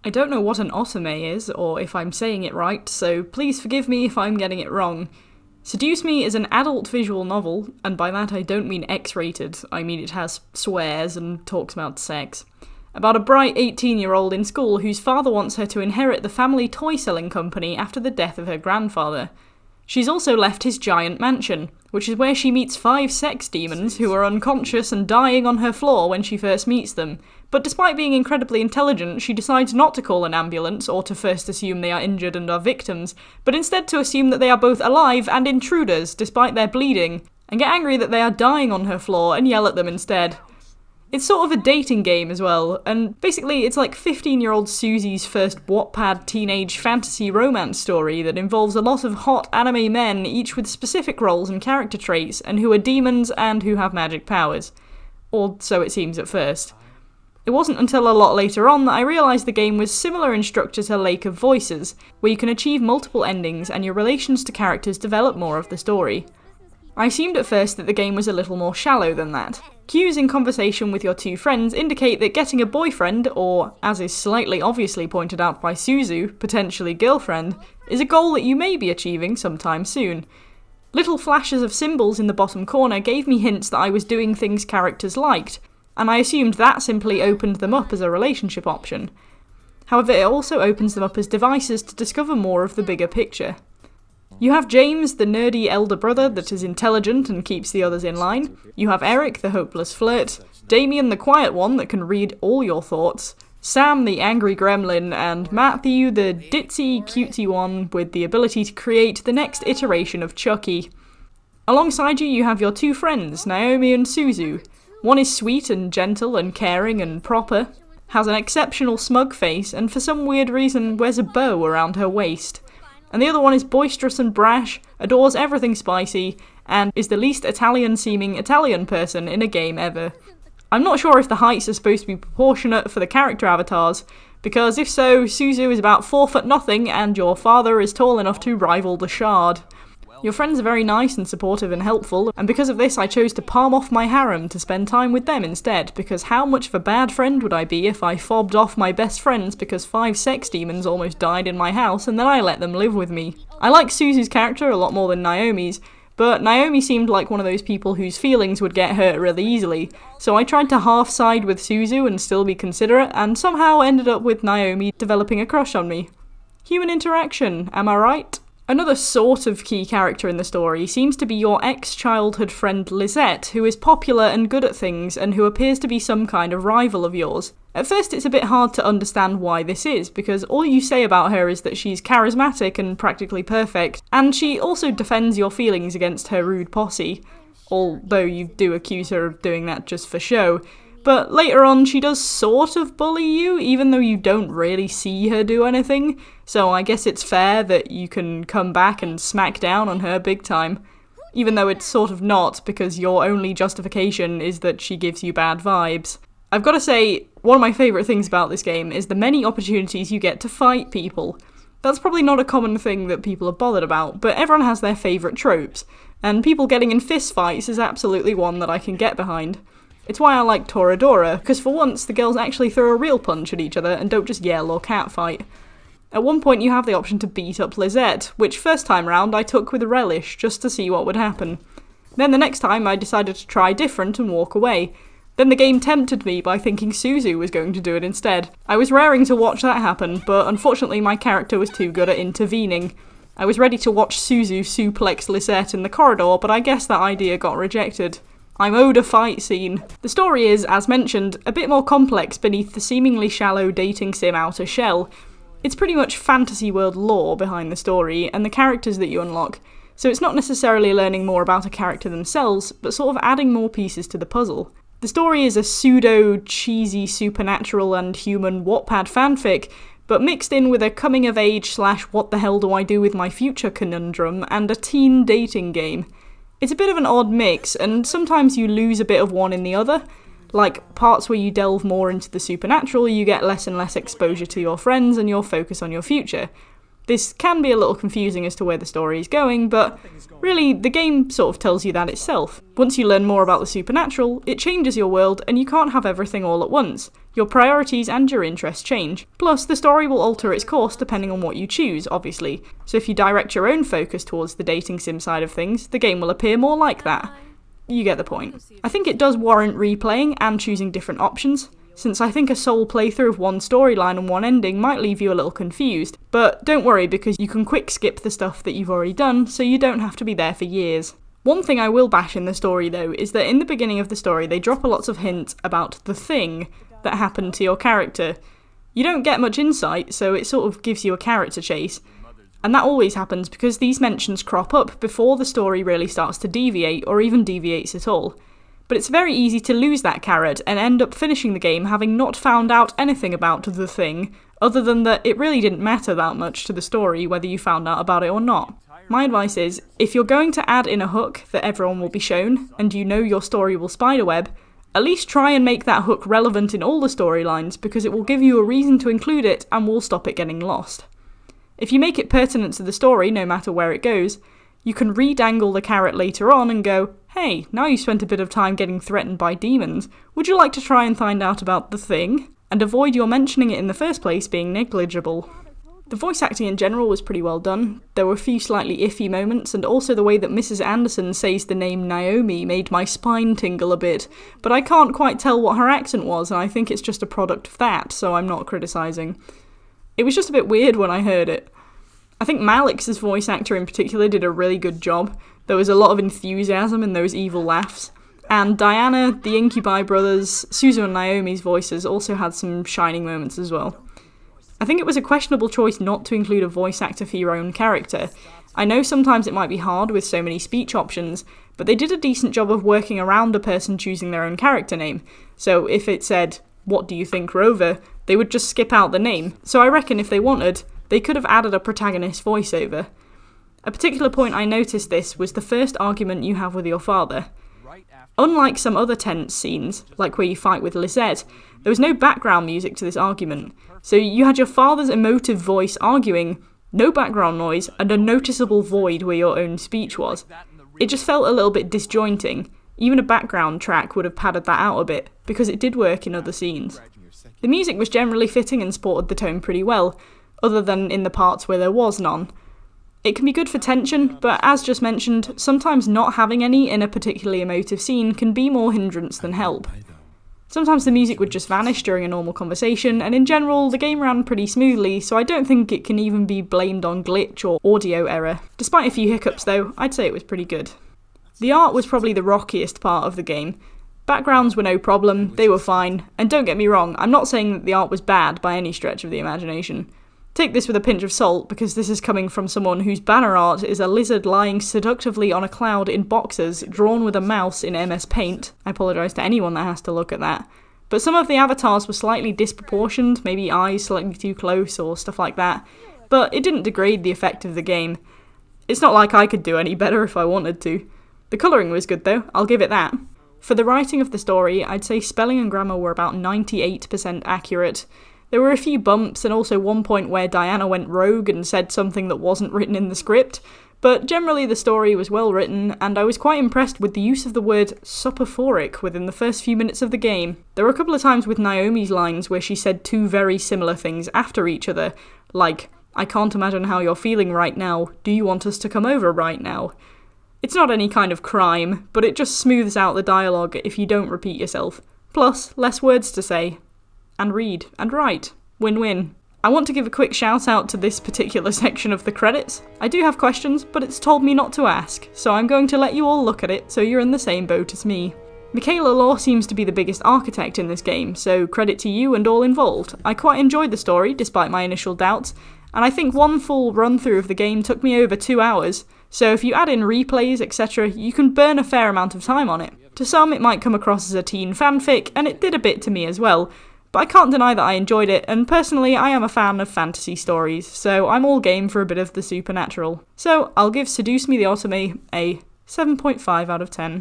I don't know what an Otome is, or if I'm saying it right, so please forgive me if I'm getting it wrong. Seduce Me is an adult visual novel, and by that I don't mean X-rated, I mean it has swears and talks about sex. About a bright 18-year-old in school whose father wants her to inherit the family toy-selling company after the death of her grandfather. She's also left his giant mansion, which is where she meets 5 sex demons who are unconscious and dying on her floor when she first meets them. But despite being incredibly intelligent, she decides not to call an ambulance or to first assume they are injured and are victims, but instead to assume that they are both alive and intruders despite their bleeding, and get angry that they are dying on her floor and yell at them instead. It's sort of a dating game as well, and basically it's like 15-year-old Susie's first Wattpad teenage fantasy romance story that involves a lot of hot anime men, each with specific roles and character traits, and who are demons and who have magic powers. Or so it seems at first. It wasn't until a lot later on that I realised the game was similar in structure to Lake of Voices, where you can achieve multiple endings and your relations to characters develop more of the story. I assumed at first that the game was a little more shallow than that. Cues in conversation with your 2 friends indicate that getting a boyfriend, or, as is slightly obviously pointed out by Suzu, potentially girlfriend, is a goal that you may be achieving sometime soon. Little flashes of symbols in the bottom corner gave me hints that I was doing things characters liked, and I assumed that simply opened them up as a relationship option. However, it also opens them up as devices to discover more of the bigger picture. You have James, the nerdy elder brother that is intelligent and keeps the others in line. You have Eric, the hopeless flirt. Damien, the quiet one that can read all your thoughts. Sam, the angry gremlin. And Matthew, the ditzy, cutesy one with the ability to create the next iteration of Chucky. Alongside you have your 2 friends, Naomi and Suzu. One is sweet and gentle and caring and proper, has an exceptional smug face, and for some weird reason wears a bow around her waist. And the other one is boisterous and brash, adores everything spicy, and is the least Italian-seeming Italian person in a game ever. I'm not sure if the heights are supposed to be proportionate for the character avatars, because if so, Suzu is about 4'0" and your father is tall enough to rival the Shard. Your friends are very nice and supportive and helpful, and because of this I chose to palm off my harem to spend time with them instead, because how much of a bad friend would I be if I fobbed off my best friends because 5 sex demons almost died in my house and then I let them live with me. I like Suzu's character a lot more than Naomi's, but Naomi seemed like one of those people whose feelings would get hurt really easily, so I tried to half side with Suzu and still be considerate, and somehow ended up with Naomi developing a crush on me. Human interaction, am I right? Another sort of key character in the story seems to be your ex-childhood friend Lisette, who is popular and good at things and who appears to be some kind of rival of yours. At first it's a bit hard to understand why this is, because all you say about her is that she's charismatic and practically perfect, and she also defends your feelings against her rude posse, although you do accuse her of doing that just for show. But later on she does sort of bully you, even though you don't really see her do anything, so I guess it's fair that you can come back and smack down on her big time. Even though it's sort of not, because your only justification is that she gives you bad vibes. I've got to say, one of my favourite things about this game is the many opportunities you get to fight people. That's probably not a common thing that people are bothered about, but everyone has their favourite tropes, and people getting in fist fights is absolutely one that I can get behind. It's why I like Toradora, because for once the girls actually throw a real punch at each other and don't just yell or catfight. At one point you have the option to beat up Lisette, which first time round I took with relish just to see what would happen. Then the next time I decided to try different and walk away. Then the game tempted me by thinking Suzu was going to do it instead. I was raring to watch that happen, but unfortunately my character was too good at intervening. I was ready to watch Suzu suplex Lisette in the corridor, but I guess that idea got rejected. I'm owed a fight scene. The story is, as mentioned, a bit more complex beneath the seemingly shallow dating sim outer shell. It's pretty much fantasy world lore behind the story and the characters that you unlock, so it's not necessarily learning more about a character themselves, but sort of adding more pieces to the puzzle. The story is a pseudo-cheesy supernatural and human Wattpad fanfic, but mixed in with a coming-of-age / what the hell do I do with my future conundrum and a teen dating game. It's a bit of an odd mix, and sometimes you lose a bit of one in the other. Like, parts where you delve more into the supernatural, you get less and less exposure to your friends and your focus on your future. This can be a little confusing as to where the story is going, but really, the game sort of tells you that itself. Once you learn more about the supernatural, it changes your world, and you can't have everything all at once. Your priorities and your interests change. Plus, the story will alter its course depending on what you choose, obviously. So if you direct your own focus towards the dating sim side of things, the game will appear more like that. You get the point. I think it does warrant replaying and choosing different options, since I think a sole playthrough of one storyline and one ending might leave you a little confused. But don't worry, because you can quick skip the stuff that you've already done, so you don't have to be there for years. One thing I will bash in the story though, is that in the beginning of the story they drop lots of hints about the thing that happened to your character. You don't get much insight, so it sort of gives you a character chase. And that always happens because these mentions crop up before the story really starts to deviate, or even deviates at all. But it's very easy to lose that carrot and end up finishing the game having not found out anything about the thing, other than that it really didn't matter that much to the story whether you found out about it or not. My advice is, if you're going to add in a hook that everyone will be shown, and you know your story will spiderweb, at least try and make that hook relevant in all the storylines, because it will give you a reason to include it and will stop it getting lost. If you make it pertinent to the story, no matter where it goes, you can re-dangle the carrot later on and go, hey, now you spent a bit of time getting threatened by demons, would you like to try and find out about the thing? And avoid your mentioning it in the first place being negligible. The voice acting in general was pretty well done. There were a few slightly iffy moments, and also the way that Mrs. Anderson says the name Naomi made my spine tingle a bit, but I can't quite tell what her accent was, and I think it's just a product of that, so I'm not criticising. It was just a bit weird when I heard it. I think Malix's voice actor in particular did a really good job. There was a lot of enthusiasm in those evil laughs. And Diana, the Incubi brothers, Suzu and Naomi's voices also had some shining moments as well. I think it was a questionable choice not to include a voice actor for your own character. I know sometimes it might be hard with so many speech options, but they did a decent job of working around a person choosing their own character name. So if it said, "What do you think, Rover?" they would just skip out the name. So I reckon if they wanted, they could have added a protagonist voiceover. A particular point I noticed this was the first argument you have with your father. Unlike some other tense scenes, like where you fight with Lisette, there was no background music to this argument. So you had your father's emotive voice arguing, no background noise, and a noticeable void where your own speech was. It just felt a little bit disjointing. Even a background track would have padded that out a bit, because it did work in other scenes. The music was generally fitting and supported the tone pretty well, other than in the parts where there was none. It can be good for tension, but as just mentioned, sometimes not having any in a particularly emotive scene can be more hindrance than help. Sometimes the music would just vanish during a normal conversation, and in general, the game ran pretty smoothly, so I don't think it can even be blamed on glitch or audio error. Despite a few hiccups though, I'd say it was pretty good. The art was probably the rockiest part of the game. Backgrounds were no problem, they were fine, and don't get me wrong, I'm not saying that the art was bad by any stretch of the imagination. Take this with a pinch of salt, because this is coming from someone whose banner art is a lizard lying seductively on a cloud in boxers, drawn with a mouse in MS Paint. I apologise to anyone that has to look at that. But some of the avatars were slightly disproportioned, maybe eyes slightly too close or stuff like that, but it didn't degrade the effect of the game. It's not like I could do any better if I wanted to. The colouring was good though, I'll give it that. For the writing of the story, I'd say spelling and grammar were about 98% accurate. There were a few bumps and also one point where Diana went rogue and said something that wasn't written in the script, but generally the story was well written, and I was quite impressed with the use of the word soporific within the first few minutes of the game. There were a couple of times with Naomi's lines where she said two very similar things after each other, like, "I can't imagine how you're feeling right now, do you want us to come over right now?" It's not any kind of crime, but it just smooths out the dialogue if you don't repeat yourself. Plus, less words to say. And read, and write. Win-win. I want to give a quick shout out to this particular section of the credits. I do have questions, but it's told me not to ask, so I'm going to let you all look at it so you're in the same boat as me. Michaela Law seems to be the biggest architect in this game, so credit to you and all involved. I quite enjoyed the story, despite my initial doubts, and I think one full run-through of the game took me over 2 hours, so if you add in replays, etc., you can burn a fair amount of time on it. To some, it might come across as a teen fanfic, and it did a bit to me as well, but I can't deny that I enjoyed it, and personally I am a fan of fantasy stories, so I'm all game for a bit of the supernatural. So I'll give Seduce Me the Otome a 7.5 out of 10.